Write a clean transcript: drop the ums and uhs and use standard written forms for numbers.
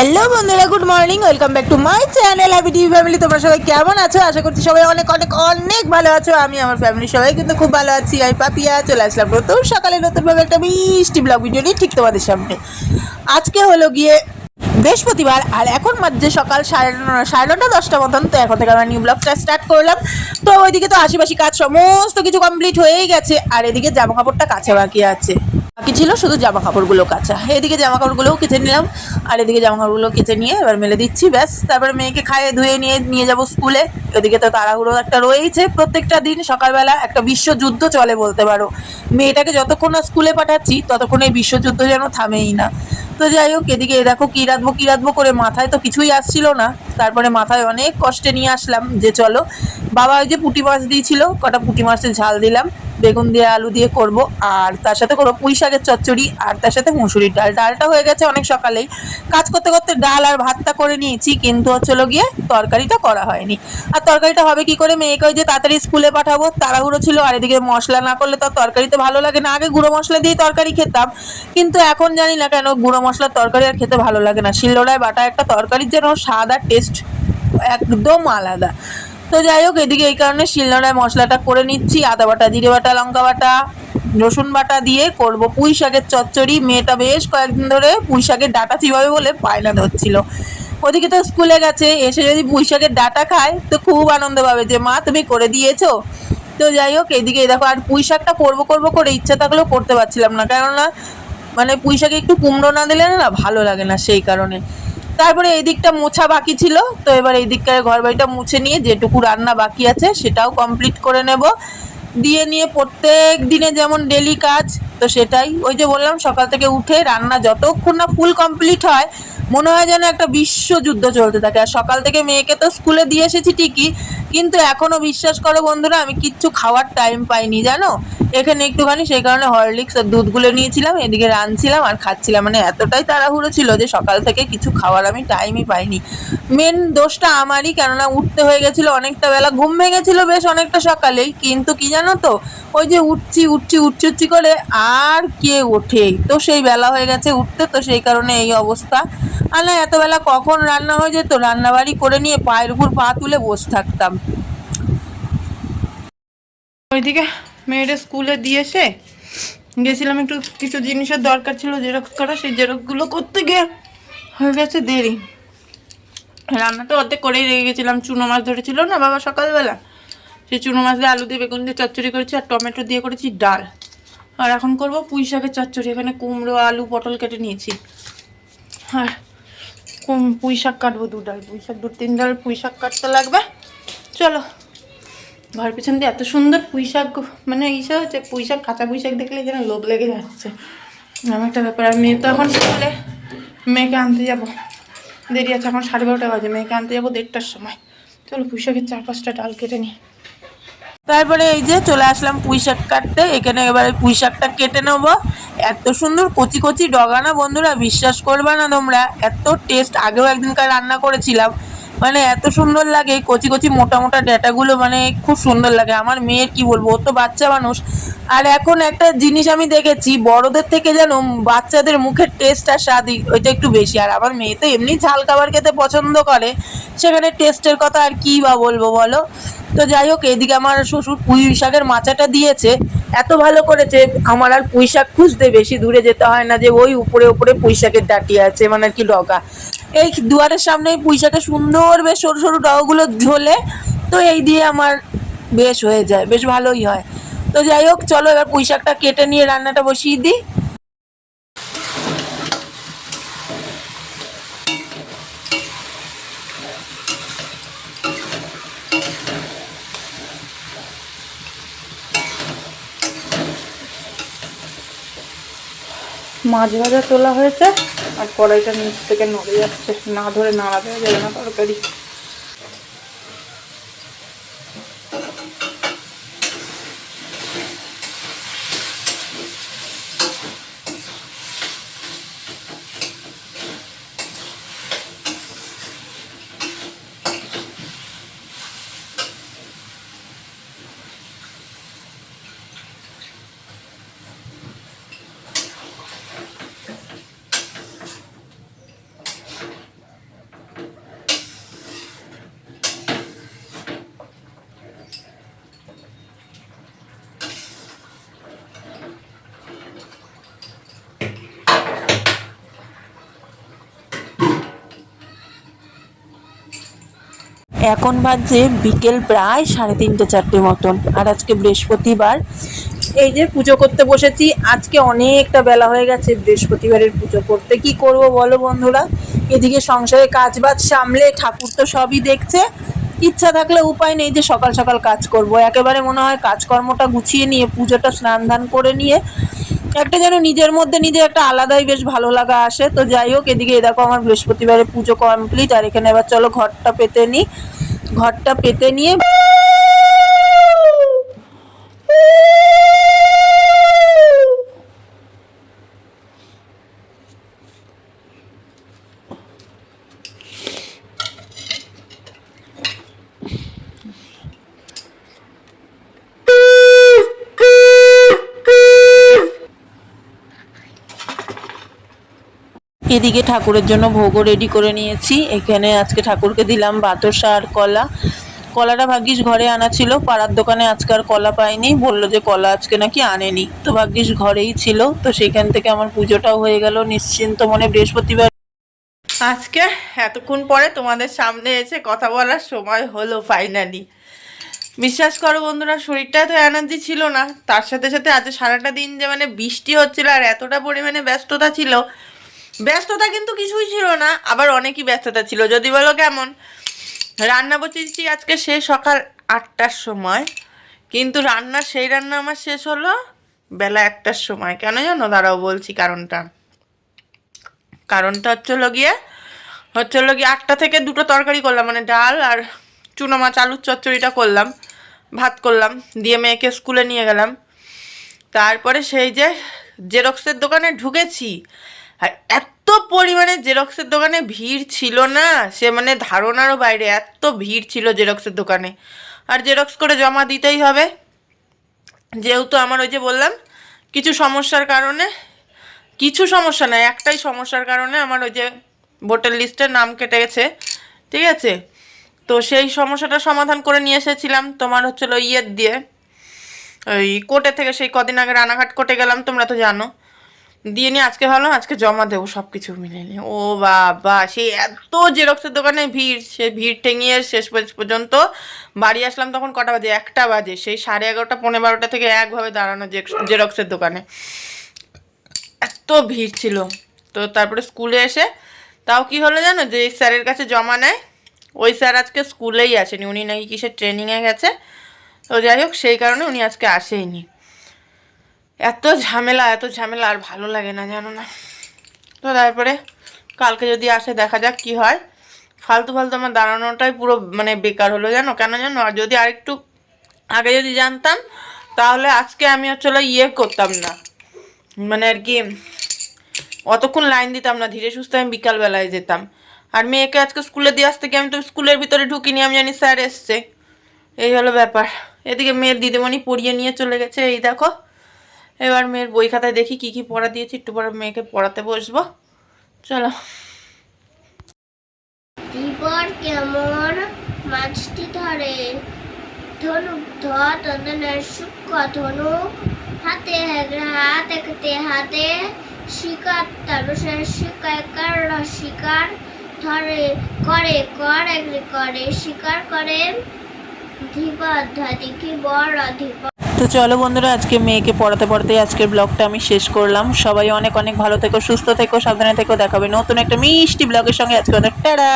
Hello বন্ধুরা, good morning, welcome back to my channel happy TV family. তোমরা সবাই কেমন আছো? আশা করছি সবাই অনেক অনেক অনেক ভালো আছো। আমি আমার ফ্যামিলি সবাই কিন্তু খুব ভালো আছি। আমি পাপিয়া চলে আসলাম নতুন সকালে নতুনভাবে একটা মিষ্টি ব্লগ ভিডিও নিয়ে ঠিক তোমাদের সামনে। আজকে হলো গিয়ে বৃহস্পতিবার, আর এখন মাঝে সকাল সাড়ে নটা 10টা মতন। তো এখন থেকে আমরা নিউ ব্লগটা স্টার্ট করলাম। তো ওইদিকে তো আশিপাশি কাজ সমস্ত কিছু কমপ্লিট হয়েই গেছে, আর এদিকে জামা কাপড়টা কাছে বাকি আছে, বাকি ছিল শুধু জামা কাপড়গুলো কাচা। এদিকে জামা কাপড়গুলোও কেচে নিলাম, আর এদিকে জামা কাপড়গুলো কেচে নিয়ে এবার মেলে দিচ্ছি, ব্যাস। তারপরে মেয়েকে খাইয়ে ধুয়ে নিয়ে যাবো স্কুলে। ওদিকে তো তাড়াহুড়ো একটা রয়েইছে, প্রত্যেকটা দিন সকালবেলা একটা বিশ্বযুদ্ধ চলে বলতে পারো। মেয়েটাকে যতক্ষণ না স্কুলে পাঠাচ্ছি ততক্ষণ এই বিশ্বযুদ্ধ যেন থামেই না। তো যাই হোক, এদিকে দেখো কী রাঁধবো করে মাথায় তো কিছুই আসছিল না। তারপরে মাথায় অনেক কষ্টে নিয়ে আসলাম যে চলো, বাবা ওই যে পুঁটি মাছ দিয়েছিল, কটা পুঁটি মাছের ঝাল দিলাম, বেগুন দিয়ে আলু দিয়ে করব, আর তার সাথে করবো পুঁই শাকের চচ্চড়ি, আর তার সাথে মুসুরির ডাল। ডালটা হয়ে গেছে অনেক সকালেই, কাজ করতে করতে ডাল আর ভাতটা করে নিয়েছি, কিন্তু হচ্ছিলো গিয়ে তরকারিটা করা হয়নি। আর তরকারিটা হবে কি করে, মেয়েকে ওই যে তাড়াতাড়ি স্কুলে পাঠাবো, তাড়াহুড়ো ছিল। আর এদিকে মশলা না করলে তো তরকারিতে ভালো লাগে না। আগে গুঁড়ো মশলা দিয়ে তরকারি খেতাম, কিন্তু এখন জানি না কেন গুঁড়ো মশলার তরকারি আর খেতে ভালো লাগে না। শিলনোড়ায় বাটা একটা তরকারির যেন স্বাদ আর টেস্ট একদম আলাদা। তো যাই হোক, এদিকে এই কারণে শিলনোড়ায় মশলাটা করে নিচ্ছি। আদা বাটা, জিরে বাটা, লঙ্কা বাটা, রসুন বাটা দিয়ে করব পুঁই শাকের চচ্চড়ি। মেয়েটা বেশ কয়েকদিন ধরে পুঁই শাকের ডাঁটা চিবাবে বলে বায়না ধরছিল। ওদিকে তো স্কুলে গেছে, এসে যদি পুঁই শাকের ডাঁটা খায় তো খুব আনন্দ পাবে যে মা তুমি করে দিয়েছো। তো যাই হোক, এদিকে দেখো, আর পুঁই শাকটা করবো করে ইচ্ছা থাকলেও করতে পারছিলাম না, কেননা মানে পুঁই শাকে একটু কুমড়ো না দিলে না ভালো লাগে না, সেই কারণে। তারপরে এই দিকটা মোছা বাকি ছিল, তো এবার এই দিককার ঘর বাড়িটা মুছে নিয়ে যেটুকু রান্না বাকি আছে সেটাও কমপ্লিট করে নেব। দিয়ে নিয়ে প্রত্যেক দিনে যেমন ডেলি কাজ, তো সেটাই ওই যে বললাম, সকাল থেকে উঠে রান্না যতক্ষণ না ফুল কমপ্লিট হয় মনে হয় যেন একটা বিশ্বযুদ্ধ চলতে থাকে। আর সকাল থেকে মেয়েকে তো স্কুলে দিয়ে এসেছি ঠিকই, কিন্তু এখনও বিশ্বাস করো বন্ধুরা, আমি কিচ্ছু খাওয়ার টাইম পাইনি জানো। এখানে একটুখানি সেই কারণে হরলিক্স আর দুধ গুলে নিয়েছিলাম, এদিকে রাঁধছিলাম আর খাচ্ছিলাম। মানে এতটাই তাড়াহুড়ো ছিল যে সকাল থেকে কিছু খাওয়ার আমি টাইমই পাইনি। মেন দোষটা আমারই, কেননা উঠতে হয়ে গেছিলো অনেকটা বেলা, ঘুম ভেঙেছিল বেশ অনেকটা সকালেই, কিন্তু কি জানো তো, ওই যে উঠছি করে আর কে ওঠে, তো সেই বেলা হয়ে গেছে উঠতে, তো সেই কারণে এই অবস্থা। আর না এত বেলা কখন রান্না হয়ে যেত, রান্নাবাড়ি করে নিয়ে পায়ের উপর পা তুলে বসে থাকতাম। ওইদিকে মেয়েটা স্কুলে দিয়ে এসে গেছিলাম, একটু কিছু জিনিসের দরকার ছিল জেরক্স করা, সেই জেরক্সগুলো করতে গিয়ে হয়ে গেছে দেরি। রান্না তো অর্ধেক করেই রেখে গেছিলাম, চুনো মাছ ধরেছিল না বাবা সকালবেলা, সেই চুনো মাছ দিয়ে আলু দিয়ে বেগুন দিয়ে চচ্চড়ি করেছি, আর টমেটো দিয়ে করেছি ডাল। আর এখন করব পুঁই শাকের চচ্চড়ি। এখানে কুমড়ো, আলু, পটল কেটে নিয়েছি, আর পুঁই শাক কাটবো, দু তিন ডাল পুঁই শাক কাটতে লাগবে। চলো, ঘর পিছন দিয়ে এত সুন্দর পুঁই শাক, মানে ইসে হচ্ছে পুঁই শাক, কাঁচা পুঁই শাক দেখলে যেন লোভ লেগে যাচ্ছে, এমন একটা ব্যাপার। আর মেয়ে তো এখন স্কুলে, মেয়েকে আনতে যাবো, দেরি আছে, এখন 12:30 বাজে, মেয়েকে আনতে যাবো 1:30টার সময়। চলো পুঁই শাকের 4-5টা ডাল কেটে নিই। তারপরে এই যে চলে আসলাম পুঁই শাক কাটতে। এখানে এবার পুঁই শাকটা কেটে নেবো। এত সুন্দর কচি কচি ডগা না বন্ধুরা, বিশ্বাস করবে না তোমরা, এত টেস্ট। আগেও একদিনকার রান্না করেছিলাম, মানে এত সুন্দর লাগে কচি কচি মোটা মোটা ডেটাগুলো, মানে খুব সুন্দর লাগে। আমার মেয়ের কি বলবো, ও তো বাচ্চা মানুষ। আর এখন একটা জিনিস আমি দেখেছি, বড়দের থেকে যেন বাচ্চাদের মুখের টেস্ট আর স্বাদ ওইটা একটু বেশি। আর আমার মেয়ে তো এমনি ঝাল খাবার খেতে পছন্দ করে, সেখানে টেস্টের কথা আর কী বা বলবো বলো। তো যাই হোক, এদিকে আমার শ্বশুর পুঁই শাকের মাচাটা দিয়েছে, এত ভালো করেছে, আমার আর পুঁই শাক খুঁজতে বেশি দূরে যেতে হয় না, যে ওই উপরে উপরে পুঁই শাকের ডাঁটি আছে, মানে আর কি ডগা। এই দুয়ারের সামনে পুঁই শাকের সুন্দর বেশ সরু সরু ডগাগুলো ঝোলে, তো এই দিয়ে আমার বেশ হয়ে যায়, বেশ ভালোই হয়। তো যাই হোক, চলো এবার পুঁই শাকটা কেটে নিয়ে রান্নাটা বসিয়ে দিই। মাছ ভাজা তোলা হয়েছে, আর কড়াইটা নিচ থেকে নড়ে যাচ্ছে, না ধরে নাড়া দেওয়া যাবে না তরকারি। এখন বাজে বিকেল প্রায় 3:30-4টে মতন, আর আজকে বৃহস্পতিবার। এই যে পুজো করতে বসেছি। আজকে অনেকটা বেলা হয়ে গেছে বৃহস্পতিবারের পুজো করতে। কি করব বলো বন্ধুরা, এদিকে সংসারে কাজ বাজ সামলে, ঠাকুর তো সবই দেখছে। ইচ্ছা থাকলে উপায় নেই যে সকাল সকাল কাজ করব। একেবারে মনে হয় কাজকর্মটা গুছিয়ে নিয়ে পুজোটা স্নান ধান করে নিয়ে একটা যেন নিজের মধ্যে নিজের একটা আলাদাই বেশ ভালো লাগা আসে। তো যাই হোক, এদিকে দেখো আমার বৃহস্পতিবারের পুজো কমপ্লিট। আর এখানে এবার চলো ঘরটা পেতে নিই। ঘরটা পেতে নিয়ে এদিকে ঠাকুরের জন্য ভোগও রেডি করে নিয়েছি। এখানে আজকে ঠাকুরকে দিলাম বাতাসা আর কলা। কলাটা ভাগ্যিস ঘরে আনা ছিল, পাড়ার দোকানে আজকে আর কলা পাইনি, বললো যে কলা আজকে নাকি আনেনি, তো ভাগ্যিস ঘরেই ছিল। তো সেখান থেকে আমার পুজোটাও হয়ে গেল নিশ্চিন্ত মনে বৃহস্পতিবার। আজকে এতক্ষণ পরে তোমাদের সামনে এসে কথা বলার সময় হলো ফাইনালি। বিশ্বাস করো বন্ধুরা, শরীরটা তো এনার্জি ছিল না, তার সাথে সাথে আজ সারাটা দিন যে মানে বৃষ্টি হচ্ছিল আর এতটা পরিমাণে ব্যস্ততা ছিল। ব্যস্ততা কিন্তু কিছুই ছিল না, আবার অনেকই ব্যস্ততা ছিল। যদি বলো কেমন, রান্না বসেছি আজকে সেই সকাল 8টার সময়, কিন্তু সেই রান্না আমার শেষ হলো বেলা 1টার সময়। কেন জানো? দাঁড়াও বলছি কারণটা হচ্ছিল গিয়ে 8টা থেকে 2টো তরকারি করলাম, মানে ডাল আর চুনো মাছ আলুর চচ্চড়িটা করলাম, ভাত করলাম, দিয়ে মেয়েকে স্কুলে নিয়ে গেলাম। তারপরে সেই যে জেরক্সের দোকানে ঢুকেছি, আর এত পরিমাণে জেরক্সের দোকানে ভিড় ছিল না, সে মানে ধারণারও বাইরে এত ভিড় ছিল জেরক্সের দোকানে। আর জেরক্স করে জমা দিতেই হবে, যেহেতু আমার ওই যে বললাম কিছু সমস্যার কারণে, কিছু সমস্যা নয়, একটাই সমস্যার কারণে আমার ওই যে ভোটার লিস্টের নাম কেটে গেছে, ঠিক আছে? তো সেই সমস্যাটা সমাধান করে নিয়ে এসেছিলাম তোমার হচ্ছিলো ইয়ের দিয়ে, ওই কোর্টে থেকে। সেই কদিন আগে রানাঘাট কোর্টে গেলাম, তোমরা তো জানো, দিয়ে নিয়ে আজকে ভাবলাম আজকে জমা দেবো সব কিছু মিলে নিয়ে। ও বাবা, সেই এত জেরক্সের দোকানে ভিড়, সে ভিড় ঠেঙিয়ে শেষ পর্যন্ত বাড়ি আসলাম তখন কটা বাজে? 1টা বাজে। সেই 11:30 পৌনে 12টা থেকে একভাবে দাঁড়ানো জেরক্সের দোকানে, এত ভিড় ছিল। তো তারপরে স্কুলে এসে তাও কি হলো জানো, যে স্যারের কাছে জমা নেয় ওই স্যার আজকে স্কুলেই আসেনি, উনি নাকি কিসের ট্রেনিংয়ে গেছে। তো যাই হোক, সেই কারণে উনি আজকে আসেইনি। এত ঝামেলা আর ভালো লাগে না, জানো না। তো তারপরে কালকে যদি আসে দেখা যাক কি হয়। ফালতু আমার দাঁড়ানোটাই পুরো মানে বেকার হলো, জানো কেন জানো? আর যদি আরেকটু আগে যদি জানতাম তাহলে আজকে আমি হচ্ছিল করতাম না, মানে আর কি অতক্ষণ লাইন দিতাম না, ধীরে সুস্থে আমি বিকালবেলায় যেতাম। আর মেয়েকে আজকে স্কুলে দিয়ে আসতে গিয়ে আমি তো স্কুলের ভিতরে ঢুকিনি, আমি জানি স্যার এসছে, এই হলো ব্যাপার। এদিকে মেয়ের দিদিমণি পড়িয়ে নিয়ে চলে গেছে, এই দেখো। এবার মেয়ের বই খাতায় দেখি কি কি পড়া দিয়েছি, একটু পরে মেয়েকে পড়াতে বসবো, চলো। ধীবর কেমন মাছটি ধরে, ধনুক ধর তন্দনের সূক্ষ্ম ধনুক, হাতে হাত একতে হাতে শিকার তারসের শিকার কার শিকার ধরে করে কর একলে করে শিকার করে ধীবর ধাদি কি বড় ধীবর। তো চলো বন্ধুরা, আজকে মেয়েকে পড়াতে পড়াতে আজকের ব্লগটা আমি শেষ করলাম। সবাই অনেক অনেক ভালো থেকো, সুস্থ থেকো, সাবধানে থেকো। দেখাবে নতুন একটা মিষ্টি ব্লগের সঙ্গে। আজকে অনেক টাটা।